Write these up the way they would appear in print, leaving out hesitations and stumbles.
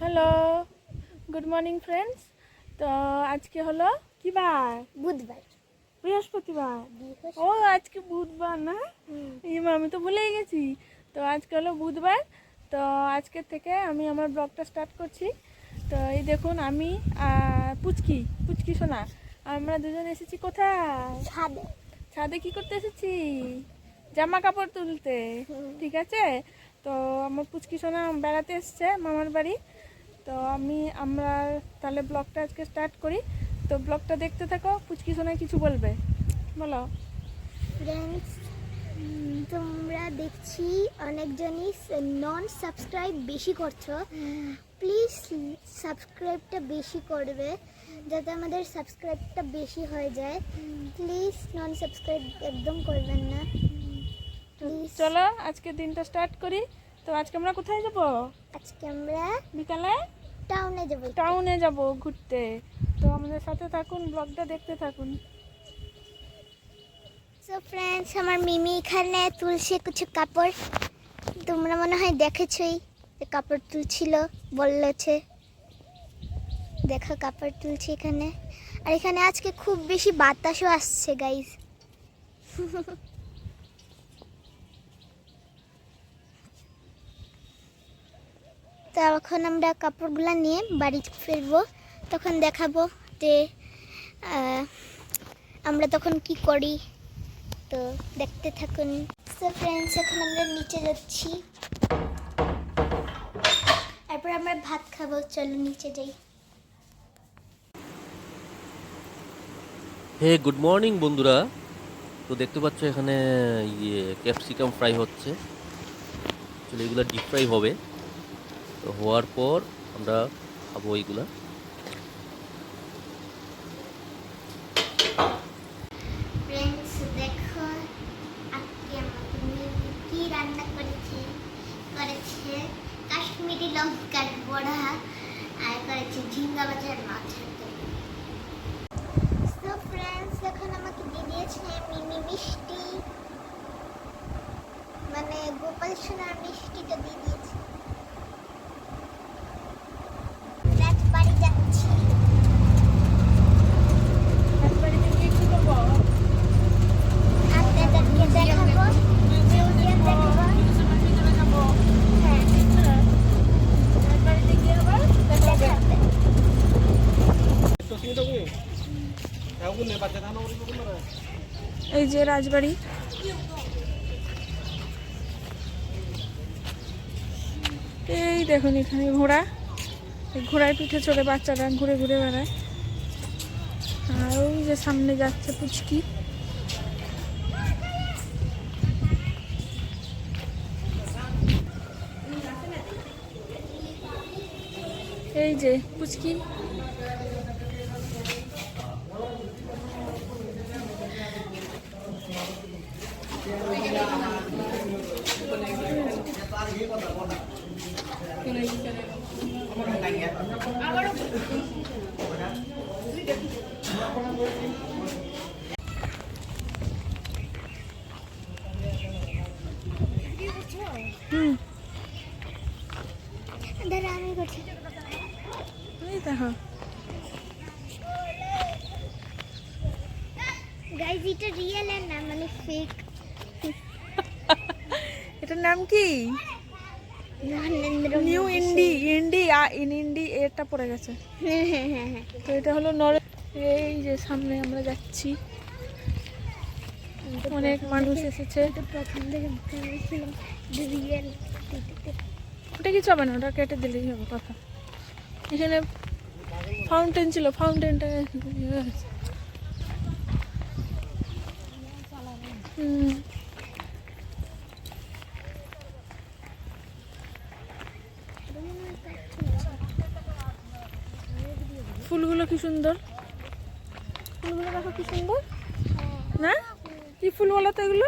Hello, good morning friends. তো আজকে হলো কি বার? বুধবার। বৃহস্পতিবার। ও আজকে বুধবার না? আমি তো ভুলেই গেছি। তো আজকে হলো বুধবার। তো আজকের থেকে আমি আমার ব্লগটা স্টার্ট করছি। তো এই দেখুন আমি পুচকি পুচকি সোনা আমরা দুজন এসেছি কোথায়? ছাদে। ছাদে কি করতে এসেছি? জামা কাপড় তুলতে। ঠিক আছে। তো আমার পুচকি সোনা বেড়াতে এসছে মামার বাড়ি। তো আমরা তাহলে ব্লগটা আজকে স্টার্ট করি। তো ব্লগটা দেখতে থাকো। পুচকি সোনায় কিছু বলবে, বলো। ফ্রেন্ডস, তোমরা দেখছি অনেকজনই নন সাবস্ক্রাইব বেশি করছো। প্লিজ সাবস্ক্রাইবটা বেশি করবে যাতে আমাদের সাবস্ক্রাইবটা বেশি হয়ে যায়। প্লিজ নন সাবস্ক্রাইব একদম করবেন না প্লিজ। চলো আজকে দিনটা স্টার্ট করি। তো আজকে আমরা কোথায় যাব? আজকে আমরা বিকালে টাউনে যাব। টাউনে যাব ঘুরতে। তো আমাদের সাথে থাকুন, ব্লগটা দেখতে থাকুন। সো ফ্রেন্ডস, আমার মিমি এখানে তুলছে কিছু কাপড়। তোমরা মনে হয় দেখেছই যে কাপড় তুলছিল, বললেছে দেখো কাপড় তুলছি এখানে। আর এখানে আজকে খুব বেশি বাতাসও আসছে গাইজ। তো এখন আমরা কাপড়গুলো নিয়ে বাড়ি ফিরবো, তখন দেখাবো যে আমরা তখন কি করি। তো দেখতে থাকুন। সো ফ্রেন্ডস, এখন আমরা নিচে যাচ্ছি, তারপর আমরা ভাত খাবো। চলো নিচে যাই। হে গুড মর্নিং বন্ধুরা। তো দেখতে পাচ্ছ এখানে ক্যাপসিকাম ফ্রাই হচ্ছে। চলো এগুলো ডিপ ফ্রাই হবে। তো হওয়ার পর আমরা খাবো এইগুলা। ফ্রেন্ডস দেখো, আজকে আমাদের মেয়ে কি রান্না করেছে কাশ্মীরি লঙ্কার বড়া, আর করেছে ঝিঙ্গা বাজার মাছের তরকারি। সো ফ্রেন্ডস, এখন আমাকে দিয়ে দিয়েছে মিমি মিষ্টি, মানে গোপাল সোনার মিষ্টিটা দিয়ে দিয়েছে। রাজবাড়ি যাচ্ছি। রাজবাড়িতে গিয়ে কি করবো? আপনাদেরকে দেখাবো, মিউজিয়াম দেখাবো। হ্যাঁ, রাজবাড়িতে গিয়ে আবার দেখাবে। এই যে রাজবাড়ি। এই দেখুন এখানে ঘোড়া, এই ঘোড়ায় পিঠে চড়ে বাচ্চারা ঘুরে ঘুরে বেড়ায়। আর ওই যে সামনে যাচ্ছে পুচকি। এই যে পুচকি। দাঁড়া আমি করছি। এই দেখো গাইজ, এটা রিয়েল এর না, মানে ফেক। এটার নাম কি? নরেন্দ্র নিউ ইন্ডি ইন্ডি এটা পড়ে গেছে। তো এটা হলো এই যে সামনে আমরা যাচ্ছি, অনেক মানুষ এসেছে। প্রথম থেকে ভেবেছিলাম যে রিয়েল। ওটা কিছু হবে না, ওটা কেটে দিলেই হবে কথা। এখানে ফাউন্টেন ছিল, ফাউন্টেনটা ফুলগুলো কি সুন্দর, ফুলগুলো দেখো কি সুন্দর না? কি ফুল বলো তো এগুলো?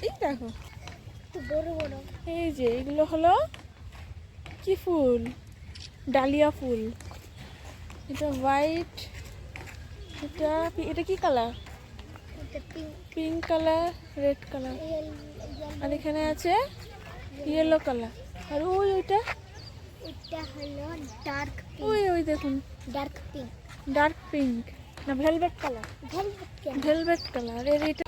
এই দেখো বড় বড়। এই যে এগুলো হলো কি ফুল? ডালিয়া ফুল। এটা হোয়াইট, এটা কি colour? Pink colour, red colour, আর এখানে আছে ইয়েলো কালার। আর ওইটা এটা হলো ডার্ক ওই ওই দেখুন পিঙ্ক ডার্ক পিঙ্ক না ভেলভেট কালার, ভেলভেট কালার এর এটা।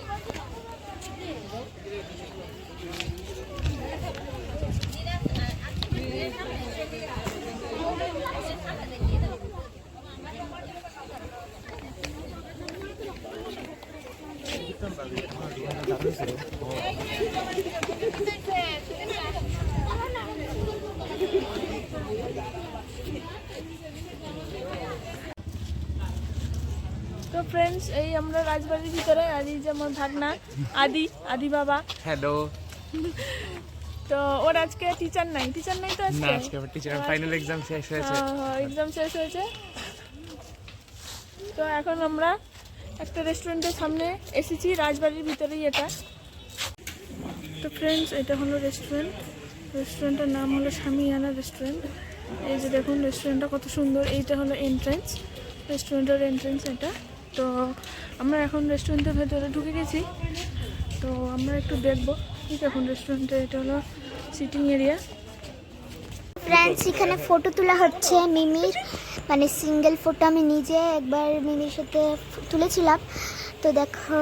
তো ফ্রেন্ডস এই আমরা রাজবাড়ির ভিতরে, আর এই যে আমার ভাগনা আদি বাবা। হ্যালো। তো ওর আজকে টিচার নাই তো না, আজকে আমার টিচারের ফাইনাল এক্সাম শেষ হয়েছে। এক্সাম শেষ হয়েছে। তো এখন আমরা একটা রেস্টুরেন্টের সামনে এসেছি, রাজবাড়ির ভিতরেই এটা। তো ফ্রেন্ডস এটা হলো রেস্টুরেন্টের নাম হলো স্বামীয়ানা রেস্টুরেন্ট। এই যে দেখুন রেস্টুরেন্টটা কত সুন্দর। এইটা হলো রেস্টুরেন্টের এন্ট্রেন্স এটা। তো আমরা এখন রেস্টুরেন্টের ভেতরে ঢুকে গেছি। তো আমরা একটু দেখবো। ঠিক এখন রেস্টুরেন্টে এটা হলো সিটিং এরিয়া। ফ্রেন্ডস এখানে ফটো তোলা হচ্ছে মিমির, মানে সিঙ্গেল ফটো। আমি নিজে একবার মিমির সাথে তুলেছিলাম। তো দেখো,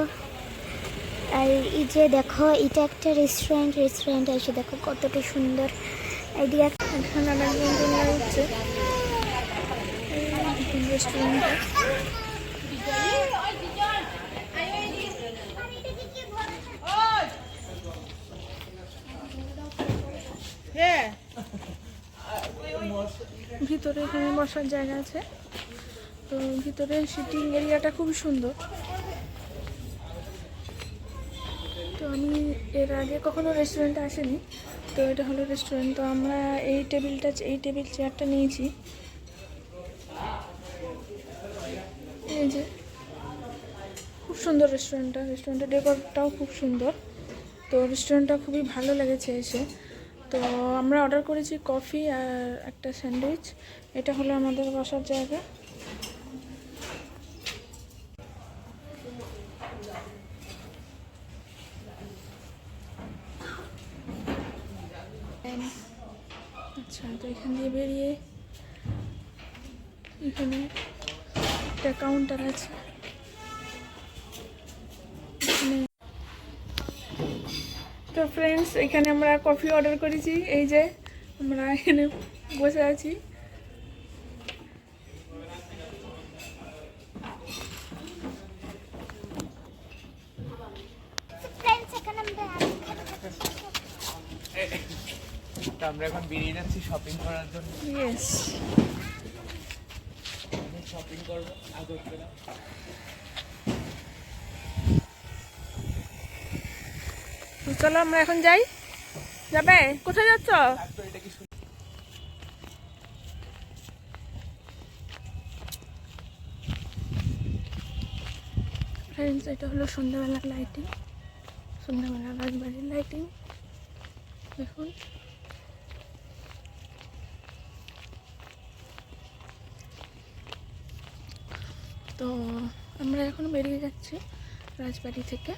আর এই যে দেখো এটা একটা রেস্টুরেন্ট এসে দেখো কতটা সুন্দর আইডিয়া। এখানে অনেকজন হচ্ছে রেস্টুরেন্টে। ভিতরে এখানে বসার জায়গা আছে। তো ভিতরে সিটিং এরিয়াটা খুব সুন্দর। তো আমি এর আগে কখনো রেস্টুরেন্টে আসিনি। তো এটা হলো রেস্টুরেন্ট। তো আমরা এই টেবিল চেয়ারটা নিয়েছি। এই যে খুব সুন্দর রেস্টুরেন্টের ডেকোরটাও খুব সুন্দর। তো রেস্টুরেন্টটা খুবই ভালো লেগেছে এসে। তো আমরা অর্ডার করেছি কফি আর একটা স্যান্ডউইচ। এটা হলো আমাদের বসার জায়গা। আচ্ছা, তো এখান দিয়ে বেরিয়ে এখানে একটা কাউন্টার আছে। তো ফ্রেন্ডস এখানে আমরা কফি অর্ডার করেছি। এই যে আমরা এখানে বসে আছি। আমরা এখন বেরিয়ে যাচ্ছি শপিং করার জন্য। ইয়েস, শপিং করবো আগরতলা। তো চলো আমরা এখন যাই। যাবে? কোথায় যাচ্ছ? ফ্রেন্ডস এটা হলো সন্ধ্যাবেলার লাইটিং, সন্ধ্যাবেলা রাজবাড়ির লাইটিং দেখুন। তো আমরা এখন বেরিয়ে যাচ্ছি রাজবাড়ি থেকে।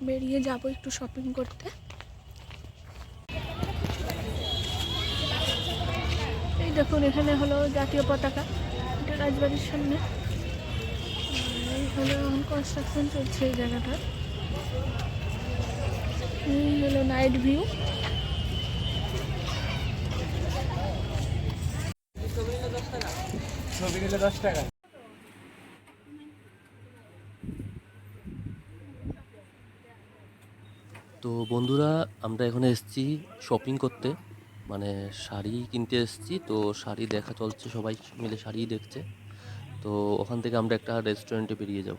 বেরিয়ে যাব একটু শপিং করতে। এই দেখুন এখানে হলো জাতীয় পতাকা, এটা রাজবাড়ির সামনে। এই হলো কনস্ট্রাকশন চলছে এই জায়গাটার। এই হলো নাইট ভিউ। ছবি নিলে 10 টাকা। তো বন্ধুরা আমরা এখানে এসেছি শপিং করতে, মানে শাড়ি কিনতে এসেছি। তো শাড়ি দেখা চলছে, সবাই মিলে শাড়ি দেখছে। তো ওখান থেকে আমরা একটা রেস্টুরেন্টে বেরিয়ে যাব।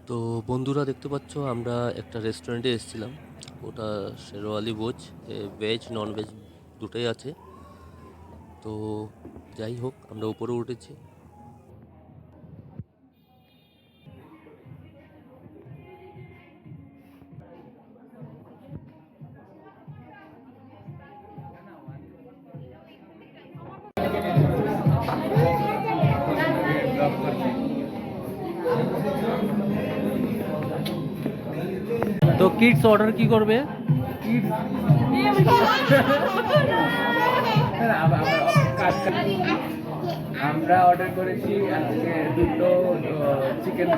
তো বন্ধুরা দেখতে পাচ্ছ আমরা একটা রেস্টুরেন্টে এসেছিলাম। ওটা শেরওয়ালি ভোজ, ভেজ নন ভেজ দুটোই আছে। তো যাই হোক আমরা উপরে উঠেছি। তো কিডস অর্ডার কি করবে? আমরা অর্ডার করেছি আজকে দুটো চিকেন,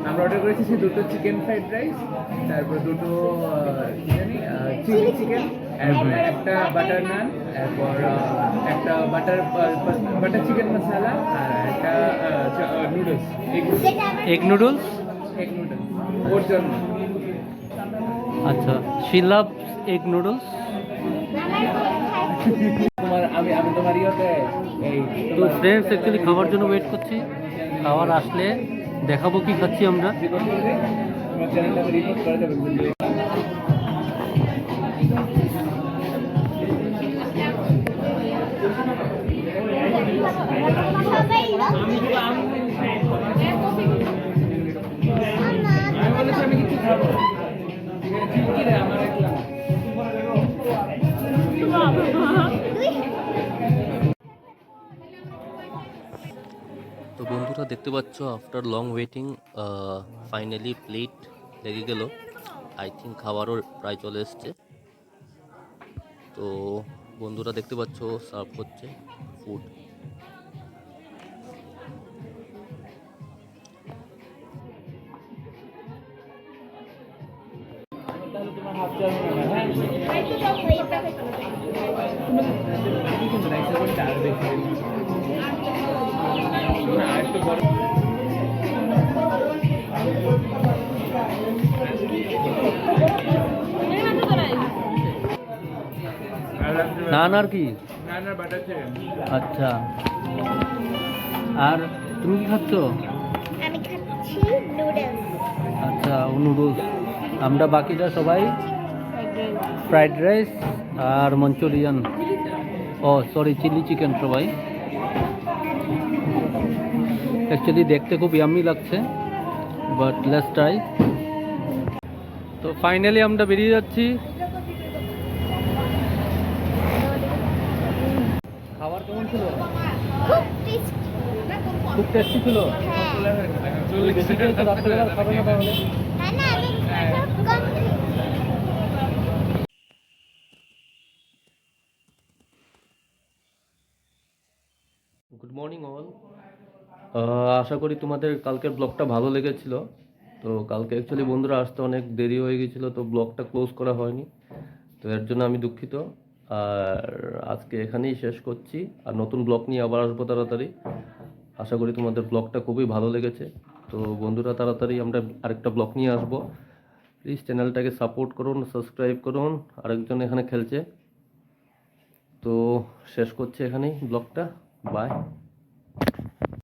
আমরা অর্ডার করেছি দুটো চিকেন ফ্রাইড রাইস, তারপর দুটো চিলি চিকেন, এরপর একটা বাটার নান, এরপর একটা বাটার চিকেন মশলা, আর একটা noodles, egg noodles. Egg noodles ওর জন্য। আচ্ছা, শি লাভ এগ নুডলস। আমি তোমার ইয়েতে এই তো ফ্রেন্ডস অ্যাকচুয়ালি খাবার জন্য ওয়েট করছি, খাবার আসলে দেখাবো কি খাচ্ছি আমরা। তোমার চ্যানেলটা রিপোর্ট করে দেবেন। আমি বলেছি আমি কিছু খাবো না। কি রে আমার একলা। তো বন্ধুরা দেখতে পাচ্ছ after long waiting finally plate লেগে গেল। আই থিঙ্ক খাবারও প্রায় চলে এসছে। তো বন্ধুরা দেখতে পাচ্ছ সার্ভ করছে ফুড। তোমার হাত চালু না, হ্যাঁ আরেকটু বড়। নান আর কি? না বাটার চিকেন। আচ্ছা, আর তুমি কি খাচ্ছ? আমি খাচ্ছি নুডলস। আচ্ছা, ও নুডলস। আমরা বাকিটা সবাই ফ্রাইড রাইস আর মঞ্চুরিয়ান, ও সরি চিলি চিকেন সবাই। অ্যাকচুয়ালি দেখতে খুব ইয়াম্মি লাগছে, বাট লেটস ট্রাই। তো ফাইনালি আমরা বেরিয়ে যাচ্ছি। খাবার কেমন ছিল? খুব টেস্টি। খুব টেস্টি ছিল। হ্যাঁ। বেশি খেয়ে তো রাত্রেবেলা খাবে না তাহলে। হ্যাঁ না, আমি কম খাই। Good morning all. আশা করি তোমাদের কালকের ব্লগটা ভালো লেগেছিল। তো কালকে অ্যাকচুয়ালি বন্ধুরা আসতে অনেক দেরি হয়ে গেছিলো, তো ব্লগটা ক্লোজ করা হয়নি। তো এর জন্য আমি দুঃখিত। আর আজকে এখানেই শেষ করছি, আর নতুন ব্লগ নিয়ে আবার আসবো তাড়াতাড়ি। আশা করি তোমাদের ব্লগটা খুবই ভালো লেগেছে। তো বন্ধুরা তাড়াতাড়ি আমরা আরেকটা ব্লগ নিয়ে আসবো। প্লিজ চ্যানেলটাকে সাপোর্ট করুন, সাবস্ক্রাইব করুন। আরেকজন এখানে খেলছে। তো শেষ করছি এখানেই ব্লগটা। বাই।